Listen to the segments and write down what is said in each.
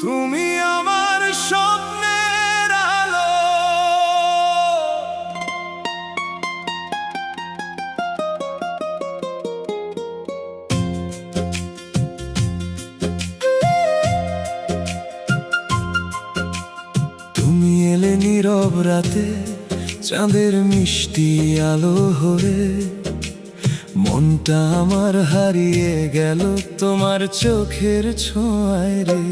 তুমি আমার স্বপ্নের আলো। তুমি এলে নীরব রাতে চাঁদের মিষ্টি আলো হয়ে, মনটা আমার হারিয়ে গেল তোমার চোখের ছোঁয়ায় রে।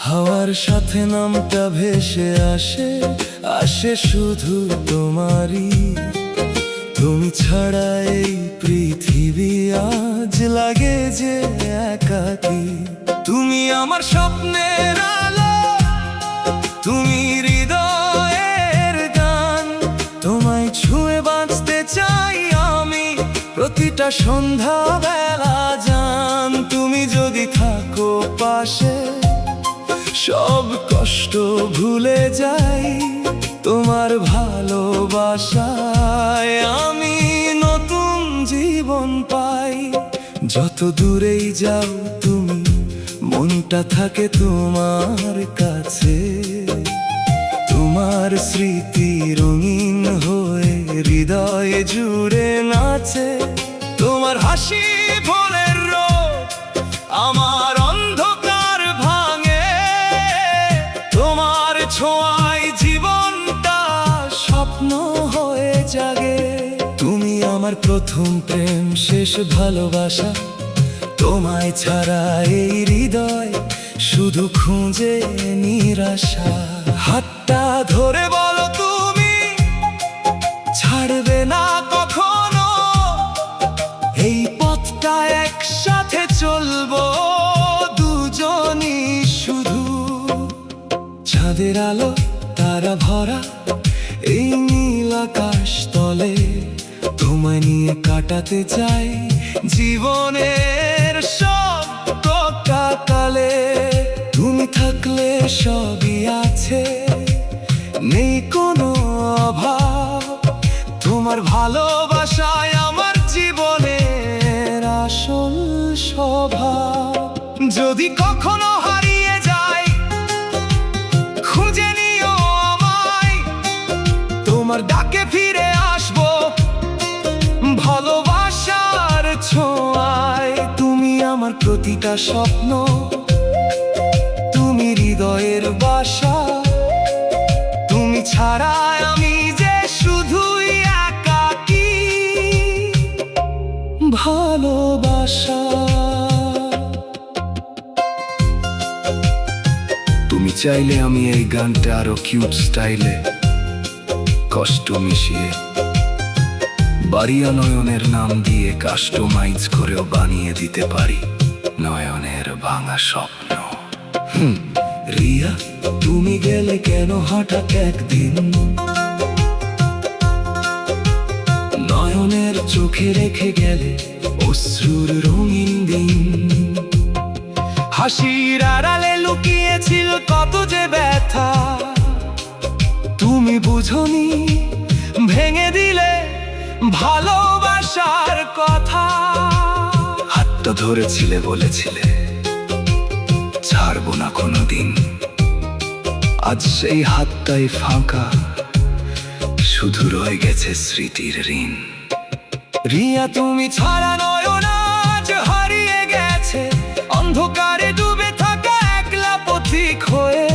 হাওয়ার সাথে নামটা ভেসে আসে, আসে শুধু তোমারই। তুমি ছাড়া এই পৃথিবী আজ লাগে যে একাকী। তুমি আমার স্বপ্নের আলো, তুমি হৃদয়ের গান। তোমায় ছুঁয়ে বাঁচতে চাই আমি প্রতিটা সন্ধ্যা বেলা জান। তুমি যদি থাকো পাশে সব কষ্ট ভুলে যাই, তোমার ভালোবাসায় আমি নতুন জীবন পাই। যত দূরেই যাও তুমি, মনটা থাকে তোমার কাছে। তোমার স্মৃতি রঙিন হয়ে হৃদয়ে জুড়ে নাচে। তোমার হাসি ভোরের রোদ আমার অন্ধকার ভাঙে। তোমার ছোঁয়ায় জীবনটা স্বপ্ন হয়ে জাগে। তুমি আমার প্রথম প্রেম, শেষ ভালোবাসা। তোমায় ছাড়া এই হৃদয় শুধু খুঁজে নিরাশা। হাতটা ধরে বলো তুমি ছাড়বে না কখনো, এই পথটা একসাথে চলবো দুজনই শুধু। চাঁদের আলো তারা ভরা এই নীল আকাশ তলে, তোমায় নিয়ে কাটাতে চাই জীবনের সব কালে। তুমি থাকলে সবই আছে, নেই কোনো অভাব। তোমার ভালোবাসায় আমার জীবনের আসল স্বভাব। যদি কখনো হারিয়ে যাই খুঁজে নিও আমায়, তোমার ডাকে ফিরে আসবো ভালোবাসার ছোঁয়ায়। তুমি আমার প্রতিটা স্বপ্ন, তুমি হৃদয়ের বাসা। তুমি ছাড়া আমি যে শুধুই একাকী। ভালোবাসা। তুমি চাইলে আমি এই গানটা আরো কিউট স্টাইলে কষ্ট মিশিয়ে বাড়িয়া নয়নের নাম দিয়ে কাস্টমাইজ করেও বানিয়ে দিতে পারি নয়নের ভাঙা স্বপ্ন। রিয়া, তুমি গেলে কেন হঠাৎ একদিন? নয়নের চোখে রেখে গেলে অশ্রুর রঙিন দিন। হাসির আড়ালে লুকিয়েছিল কত যে ব্যথা, তুমি বুঝোনি, ভেঙে দিলে ভালোবাসার কথা। হাতটা ধরেছিলে, বলেছিলে ছাড়বো না কোনোদিন। আজ সেই হাতটাই ফাঁকা, শুধু রয়ে গেছে স্মৃতির ঋণ। রিয়া, তুমি ছাড়া নয়ন আজ হারিয়ে গেছে অন্ধকারে ডুবে থাকা একলা পথিক হয়ে।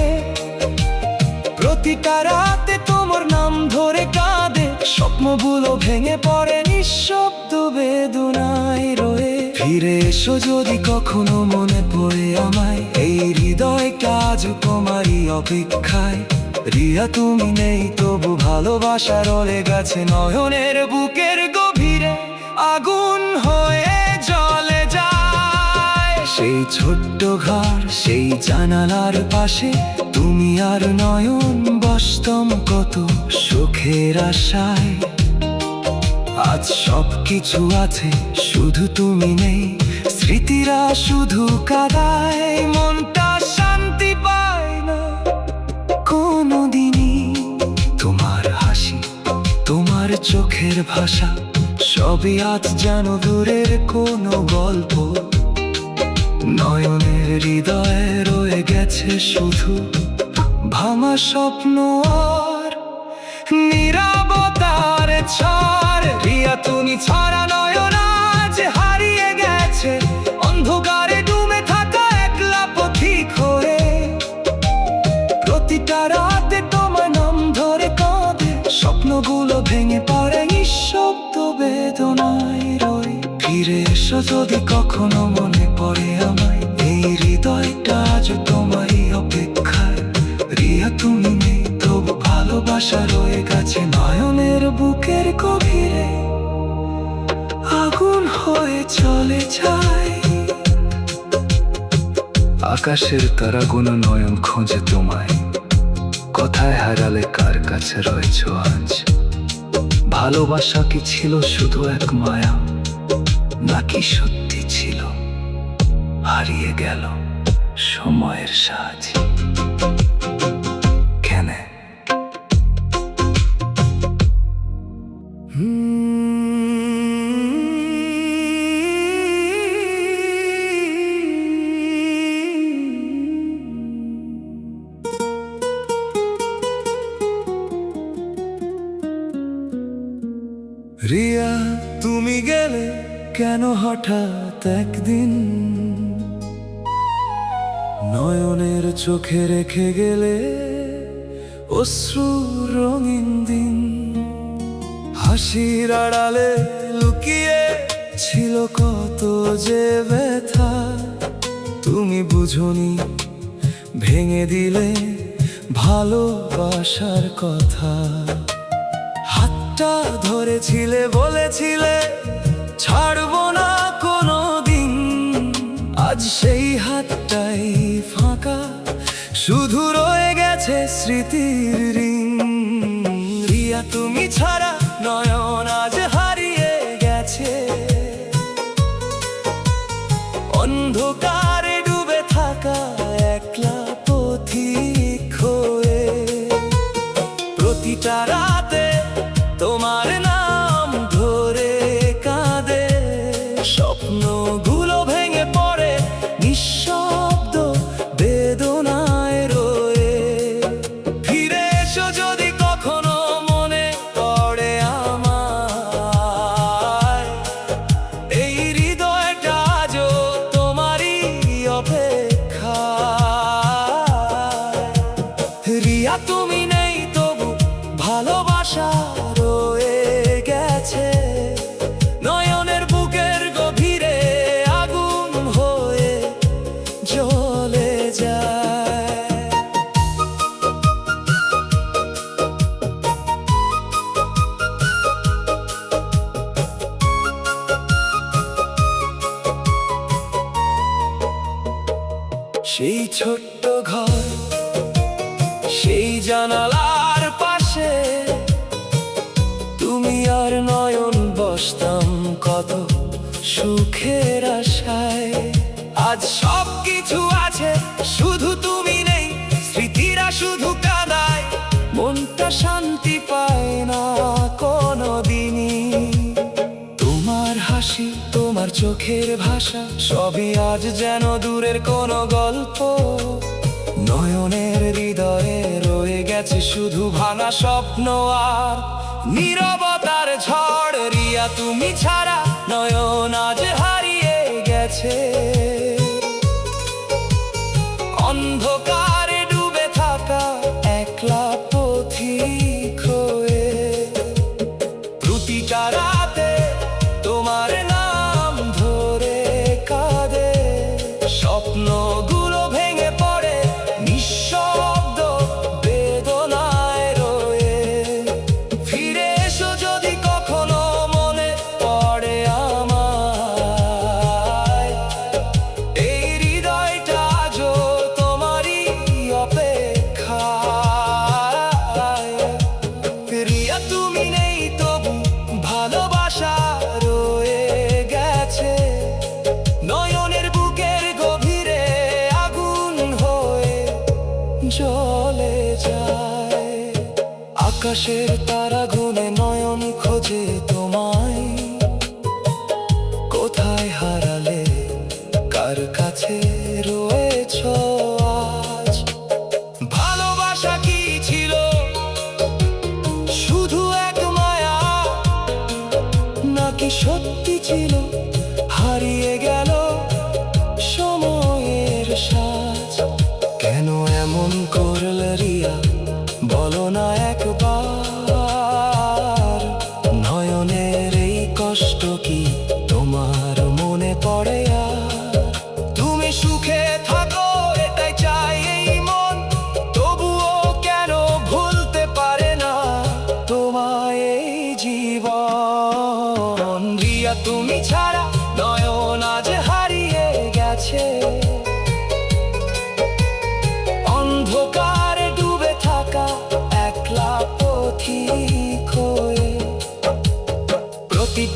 প্রতিটা রাতে তোমার নাম ধরে কাঁদে স্বপ্নগুলো, ভেঙে পড়ে নিঃশব্দ বেদনায় রয়ে। ফিরে এসো যদি কখনো মনে পড়ে আমায়, এই হৃদয় কাজ তোমারই অপেক্ষায়। রিয়া, তুমি নেই তবু ভালোবাসা রয়ে গেছে নয়নের বুকের গভীরে, আগুন হয়ে জ্বলে যায়। সেই ছোট্ট ঘর, সেই জানালার পাশে তুমি আর নয়ন বসতম কত সুখের আশায়। আজ সব কিছু আছে, শুধু তুমি নেই। স্মৃতিরা শুধু কাঁদায়, মনটা শান্তি পায় না কোনোদিনই। তোমার হাসি, তোমার চোখের ভাষা, সবই আজ যেন দূরের কোনো গল্প। হৃদয়ে রয়ে গেছে শুধু ভাঙা স্বপ্ন আর নীরবতার ছাড়। রিয়া তুমি ছাড়া নয়ন আজ হারিয়ে গেছে অন্ধকারে ডুবে থাকা একলা পথিক হয়ে। প্রতিটা রাতে তোমার নাম ধরে কাঁদে স্বপ্নগুলো ভেঙে পড়ে নিঃশব্দ বেদনায় রই। ফিরে এসো যদি কখনো মনে পড়ে আমায়, এই হৃদয়টা আজ তোমারই অপেক্ষায়। রিয়া তুমি নেই তবু ভালোবাসা রয়ে গেছে নয়নের বুকের গভীরে, আগুন হয়ে চলে যায়। আকাশের তারাগুলো নয়ন খোঁজে তোমায়, কথায় হারালে কার কাছে রয়েছ আজ? ভালোবাসা কি ছিল শুধু এক মায়া, নাকি সত্যি ছিল হারিয়ে গেল সময়ের সাহায্যে? কেন? রিয়া তুমি গেলে কেন হঠাৎ একদিন, নয়নের চোখে রেখে গেলে অশ্রু রঙিন দিন। হাসির আড়ালে লুকিয়ে ছিল কত যে ব্যথা, তুমি বুঝোনি ভেঙে দিলে ভালোবাসার কথা। হাতটা ধরেছিলে বলেছিলে ছাড়বো না কোনো দিন, আজ সেই হাতটাই ফাঁকা, শুধু রয়ে গেছে স্মৃতির ঋণ। রিয়া তুমি ছাড়া নয়ন আজ হারিয়ে গেছে অন্ধকারে ডুবে থাকা একলা পথিক হয়ে। প্রতিটা রাতে তোমার নাম ধরে কাঁদে স্বপ্নগুলো ভেঙে পড়ে নিঃশব্দ বেদনায় রয়ে। ফিরে এসো যদি কখনো মনে পড়ে আমায়, এই হৃদয়টা আজও তোমারই অপেক্ষায়। রিয়া তুমি নেই তবু ভালোবাসা রয়ে গেছে নয়নের বুকের গভীরে, আগুন হয়ে জ্বলে যায়। সেই ছোট্ট ঘর, সেই জানালার পাশে তুমি আর নয়ন বসতাম কত সুখের আশায়। আজ সব কিছু আছে শুধু তুমি নেই, স্মৃতিরা শুধু কাঁদায়, মনটা শান্তি পায় না কোনো দিনই। তোমার হাসি তোমার চোখের ভাষা সবই আজ যেন দূরের কোনো গল্প। নয়নের হৃদয়ে রয়ে গেছে শুধু ভাঙা স্বপ্ন আর নীরবতার ঝড়। রিয়া তুমি ছাড়া নয়ন আজ হারিয়ে গেছে অন্ধকারে ডুবে থাকা একলা পথিক হয়ে। প্রতিটা রাতে তোমার নাম ধরে কাঁদে স্বপ্নগুলো ভেঙে পড়ে নিঃশব্দ বেদনায় রয়ে। ফিরে এসো যদি কখনো মনে পড়ে আমায়, এই হৃদয়টা আজও তোমারই অপেক্ষায়। রিয়া তুমি নেই তবু ভালোবাসা রয়ে গেছে নয়নের বুকের গভীরে, আগুন হয়ে জ্বলে যায়। আকাশের তারা গুনে নয়ন খোঁজে তোমায়, কোথায় হারালে কার কাছে রয়ে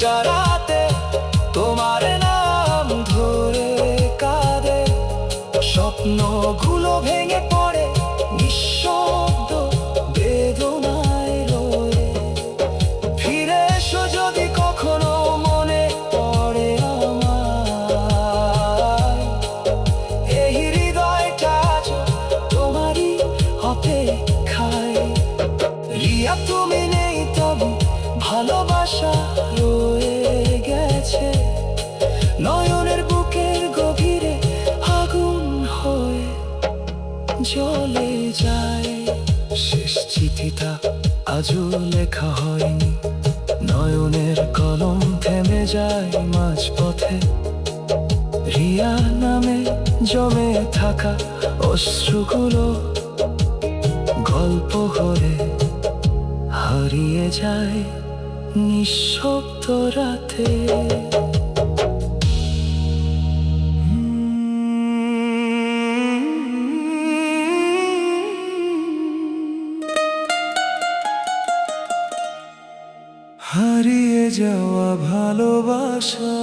দশটা রাতে তোমার নাম ধরে কাঁদে, স্বপ্নগুলো ভেঙে পড়ে নিঃশব্দ বেদনায় রয়ে। ফিরে এসো যদি কখনো মনে পড়ে আমায়, এই হৃদয়টা আজ তোমারই অপেক্ষায়। রিয়া তুমি নেই তবু ভালোবাসা রয়ে গেছে, নয়নের বুকের গভীরে আগুন হয়ে জ্বলে যায়। শেষ চিঠিটা আজও লেখা হয়নি, নয়নের কলম থেমে যায় মাঝপথে। রিয়া নামে জমে থাকা অশ্রুগুলো গল্প হয়ে হারিয়ে যায় নিঃশব্দ রাতে। হারিয়ে যাওয়া ভালোবাসা,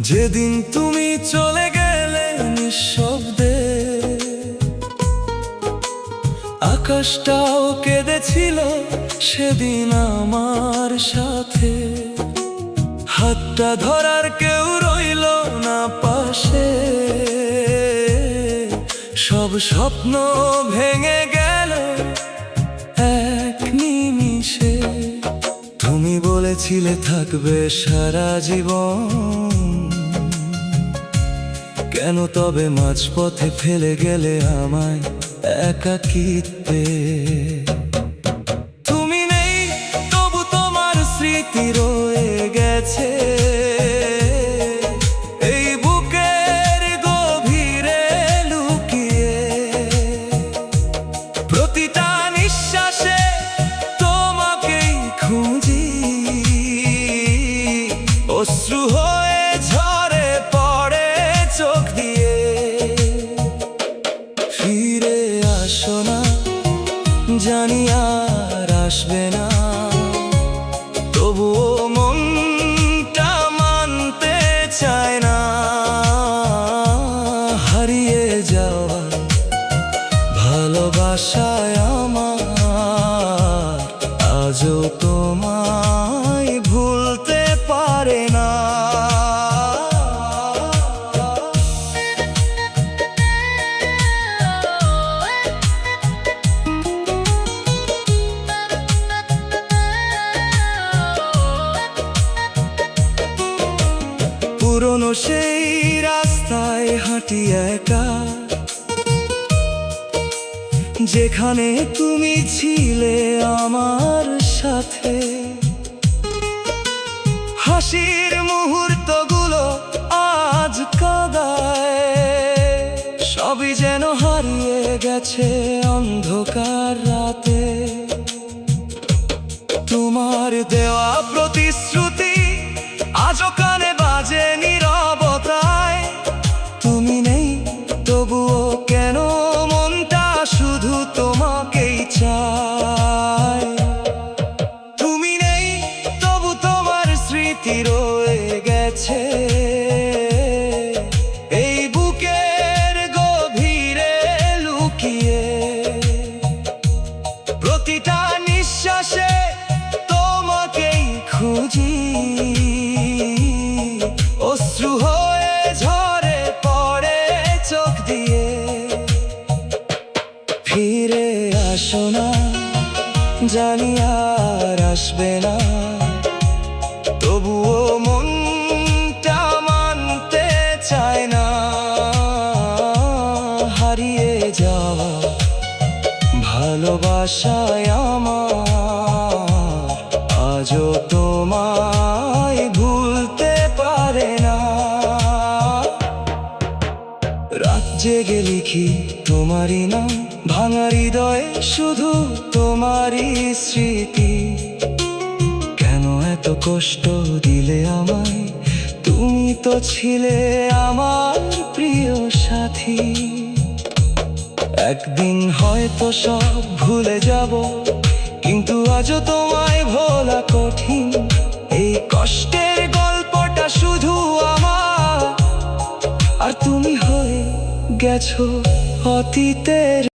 যেদিন তুমি চলে গেলে নিঃশব্দে, আকাশটাও কেঁদেছিল সেদিন আমার সাথে। হাতটা ধরার কেউ রইল না পাশে, সব স্বপ্ন ভেঙে গেল এক নিমিষে। তুমি বলেছিলে থাকবে সারা জীবন, কেন তবে মাঝপথে ফেলে গেলে আমায় একাকিত্বে? তুমি নেই তবু তোমার স্মৃতি রয়ে গেছে এই বুকের গভীরে লুকিয়ে। প্রতিটা নিঃশ্বাসে তোমাকেই খুঁজি, অশ্রু হয়ে ঝরে পড়ে চোখ দিয়ে। ফিরে আসো না, জানি আর আসবে না, তবুও মনটা মানতে চায় না। হারিয়ে যাওয়া ভালোবাসায় আমার আজও তোমায় ভুলতে পারে না। পুরনো সেই রাস্তায় হাঁটি একা, যেখানে তুমি ছিলে আমার সাথে। হাসির মুহূর্তগুলো আজ কাঁদায়, সবই যেন হারিয়ে গেছে অন্ধকার রাতে। তোমার দেওয়া প্রতিশ্রুতি আজও কানে বাজে নীরবতায়। তুমি নেই তবুও কেন মনটা শুধু তোমাকেই চায়। তুমি নেই তবু তোমার স্মৃতি রয়ে গেছে এই বুকের গভীরে লুকিয়ে। প্রতিটা নিঃশ্বাসে তোমাকেই খুঁজি, অশ্রু হয়ে ঝরে পড়ে চোখ দিয়ে। ফিরে আসো না, জানি আর আসবে না, তবুও মনটা মানতে চায় না। হারিয়ে যাওয়া ভালোবাসায় আমার আজও তোমায় ভুলতে পারে না। রাত জেগে লিখি তোমারই নাম, ভাঙা হৃদয়ে শুধু তোমারই স্মৃতি। কেন এত কষ্ট দিলে আমায়, তুমি তো ছিলে আমার প্রিয় সাথী। একদিন হয়তো সব ভুলে যাব, কিন্তু আজও তোমায় ভোলা কঠিন। এই কষ্টের গল্পটা শুধু আমার, আর তুমি হয়ে গেছো অতীতের